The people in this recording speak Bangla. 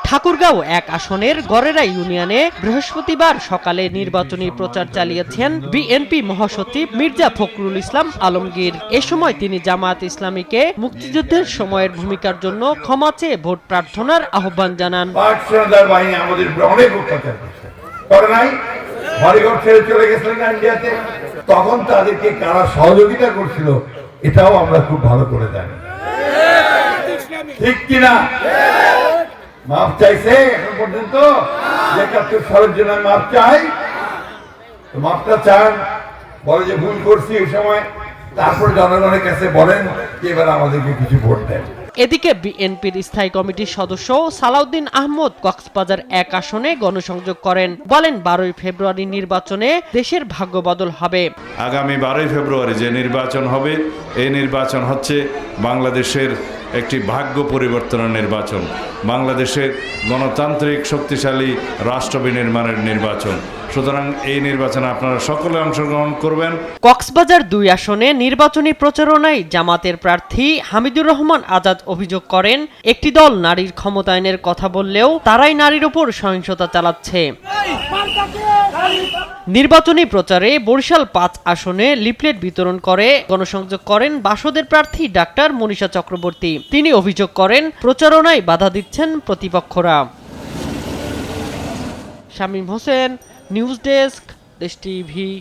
ঠাকুরগাঁও ১ আসনের গড়েরা ইউনিয়নে বৃহস্পতিবার সকালে নির্বাচনী প্রচার চালিয়েছেন বিএনপি মহাসচিব মির্জা ফখরুল ইসলাম আলমগীর। এ সময় তিনি জামায়াত ইসলামীকে মুক্তিযুদ্ধের সময়ের ভূমিকার জন্য ক্ষমা চেয়ে ভোট প্রার্থনার আহ্বান জানান। তখন তাদেরকে কারা সহযোগিতা করছিল এটাও আমরা খুব ভালো করে জানি, ঠিক কিনা? মাপ চাইছে এখন পর্যন্ত ৭১ সালের জন্য মাপ চাই, মাপটা চান, বলে যে ভুল করছি এই সময়, তারপর জনগণের কাছে বলেন যে এবার আমাদেরকে কিছু ভোট দেন। এদিকে বিএনপির স্থায়ী কমিটির সদস্য সালাউদ্দিন আহমদ কক্সবাজার ১ আসনে গণসংযোগ করেন, বলেন ১২ই ফেব্রুয়ারি নির্বাচনে দেশের ভাগ্য বদল হবে। আগামী ১২ই ফেব্রুয়ারি যে নির্বাচন হবে, এই নির্বাচন হচ্ছে বাংলাদেশের একটি ভাগ্য পরিবর্তনের নির্বাচন, বাংলাদেশের গণতান্ত্রিক শক্তিশালী রাষ্ট্র বিনির্মাণের নির্বাচন। সুতরাং এই নির্বাচনে আপনারা সকলে অংশগ্রহণ করবেন। কক্সবাজার ২ আসনে নির্বাচনী প্রচারণায় জামাতের প্রার্থী হামিদুর রহমান আজাদ অভিযোগ করেন, একটি দল নারীর ক্ষমতায়নের কথা বললেও তারাই নারীর ওপর সহিংসতা চালাচ্ছে। নির্বাচনী প্রচারে বরিশাল ৫ আসনে লিফলেট বিতরণ করে গণসংযোগ করেন বাসদের প্রার্থী ডাক্তার মনীষা চক্রবর্তী। তিনি অভিযোগ করেন প্রচারণায় বাধা দিচ্ছেন প্রতিপক্ষরা। শামীম হোসেন, নিউজ ডেস্ক, দেশ টিভি।